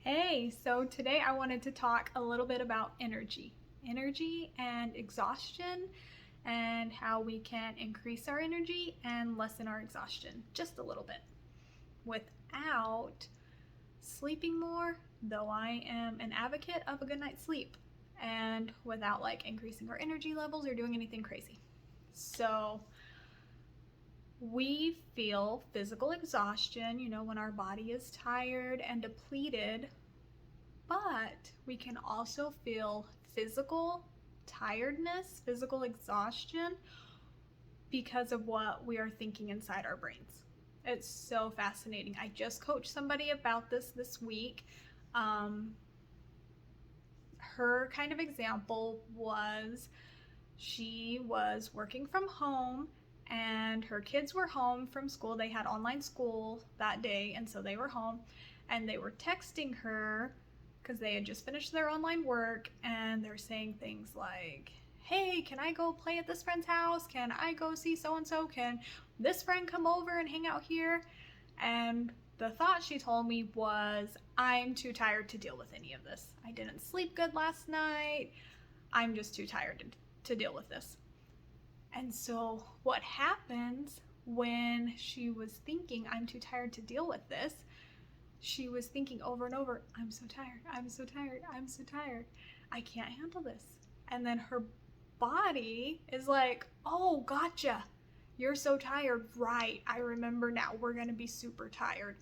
Hey, so today I wanted to talk a little bit about energy and exhaustion, and how we can increase our energy and lessen our exhaustion just a little bit without sleeping more, though I am an advocate of a good night's sleep, and without like increasing our energy levels or doing anything crazy. So, we feel physical exhaustion, when our body is tired and depleted, but we can also feel physical tiredness, physical exhaustion because of what we are thinking inside our brains. It's so fascinating. I just coached somebody about this week. Her kind of example was she was working from home and her kids were home from school. They had online school that day, and so they were home and they were texting her because they had just finished their online work, and they're saying things like, hey, can I go play at this friend's house? Can I go see so and so? Can this friend come over and hang out here? And the thought she told me was, I'm too tired to deal with any of this. I didn't sleep good last night. I'm just too tired to deal with this. And so, what happens when she was thinking, I'm too tired to deal with this? She was thinking over and over, I'm so tired, I'm so tired, I'm so tired. I can't handle this. And then her body is like, oh, gotcha. You're so tired. Right. I remember now. We're going to be super tired.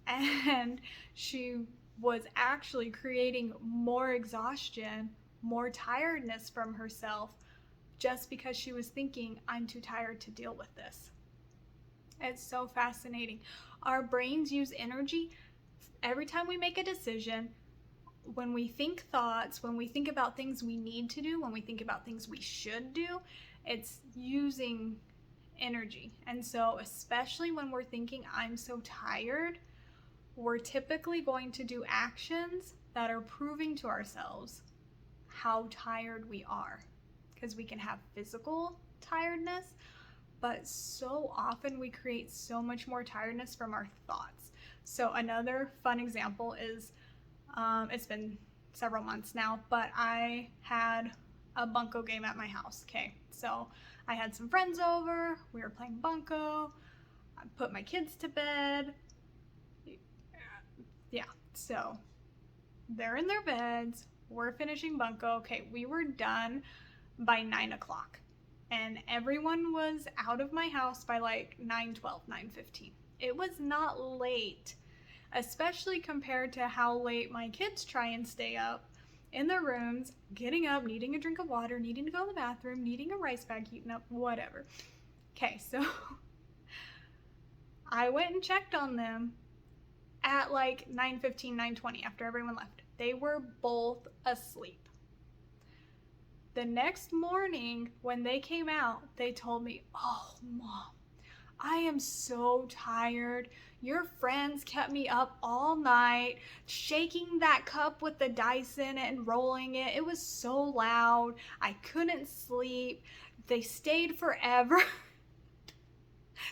And she was actually creating more exhaustion, more tiredness from herself just because she was thinking, I'm too tired to deal with this. It's so fascinating. Our brains use energy every time we make a decision, when we think thoughts, when we think about things we need to do, when we think about things we should do, it's using energy. And so, especially when we're thinking, I'm so tired, we're typically going to do actions that are proving to ourselves how tired we are. Because we can have physical tiredness, but so often we create so much more tiredness from our thoughts. So another fun example is, it's been several months now, but I had a bunco game at my house. Okay, so I had some friends over, we were playing bunco, I put my kids to bed. Yeah, so they're in their beds, we're finishing bunco. Okay, we were done by 9 o'clock. And everyone was out of my house by like 9:12, 9:15. It was not late, especially compared to how late my kids try and stay up in their rooms, getting up, needing a drink of water, needing to go to the bathroom, needing a rice bag heating up, whatever. Okay, so I went and checked on them at like 9:15, 9:20 after everyone left. They were both asleep. The next morning, when they came out, they told me, oh, Mom, I am so tired. Your friends kept me up all night, shaking that cup with the dice in it and rolling it. It was so loud. I couldn't sleep. They stayed forever.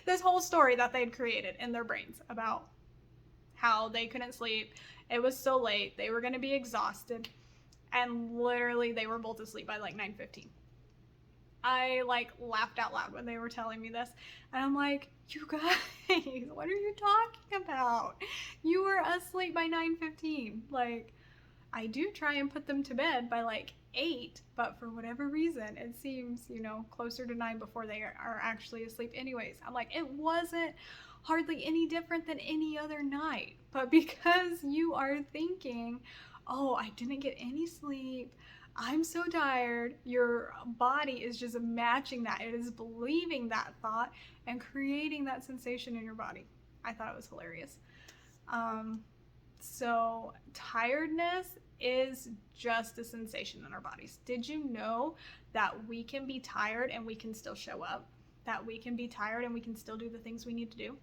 This whole story that they'd created in their brains about how they couldn't sleep. It was so late. They were going to be exhausted. And literally they were both asleep by like 9:15. I like laughed out loud when they were telling me this, and I'm like, you guys, what are you talking about? You were asleep by 9:15. Like, I do try and put them to bed by like 8, but for whatever reason it seems, closer to 9 before they are actually asleep anyways. I'm like, it wasn't hardly any different than any other night, but because you are thinking, oh, I didn't get any sleep, I'm so tired, your body is just matching that. It is believing that thought and creating that sensation in your body. I thought it was hilarious. So tiredness is just a sensation in our bodies. Did you know that we can be tired and we can still show up? That we can be tired and we can still do the things we need to do?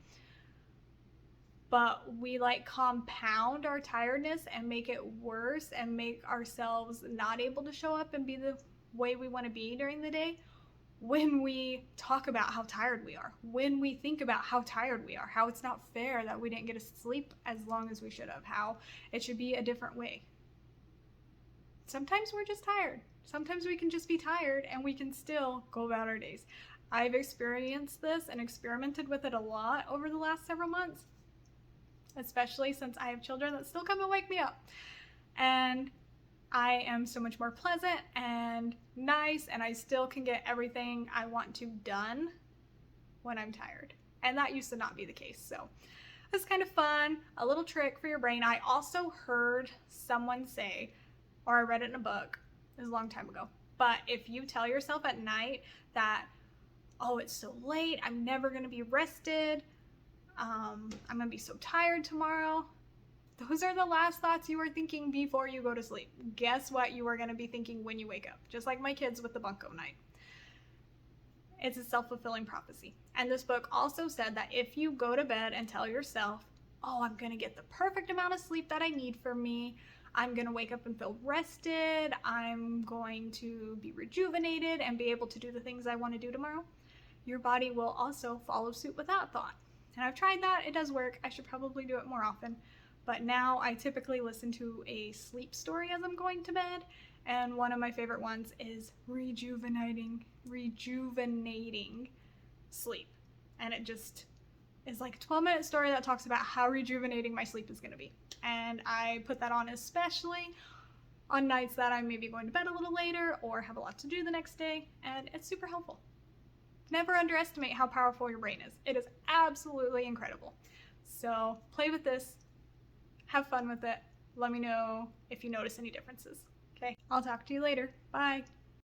But we like compound our tiredness and make it worse and make ourselves not able to show up and be the way we want to be during the day when we talk about how tired we are, when we think about how tired we are, how it's not fair that we didn't get to sleep as long as we should have, how it should be a different way. Sometimes we're just tired. Sometimes we can just be tired and we can still go about our days. I've experienced this and experimented with it a lot over the last several months, especially since I have children that still come and wake me up. And I am so much more pleasant and nice, and I still can get everything I want to done when I'm tired. And that used to not be the case. So it's kind of fun, a little trick for your brain. I also heard someone say, or I read it in a book, it was a long time ago, but if you tell yourself at night that, oh, it's so late, I'm never going to be rested, I'm going to be so tired tomorrow, those are the last thoughts you are thinking before you go to sleep. Guess what you are going to be thinking when you wake up? Just like my kids with the bunko night. It's a self-fulfilling prophecy. And this book also said that if you go to bed and tell yourself, oh, I'm going to get the perfect amount of sleep that I need for me, I'm going to wake up and feel rested, I'm going to be rejuvenated and be able to do the things I want to do tomorrow, your body will also follow suit with that thought. And I've tried that. It does work. I should probably do it more often. But now I typically listen to a sleep story as I'm going to bed. And one of my favorite ones is rejuvenating sleep. And it just is like a 12-minute story that talks about how rejuvenating my sleep is going to be. And I put that on especially on nights that I'm maybe going to bed a little later or have a lot to do the next day. And it's super helpful. Never underestimate how powerful your brain is. It is absolutely incredible. So play with this. Have fun with it. Let me know if you notice any differences. Okay, I'll talk to you later. Bye.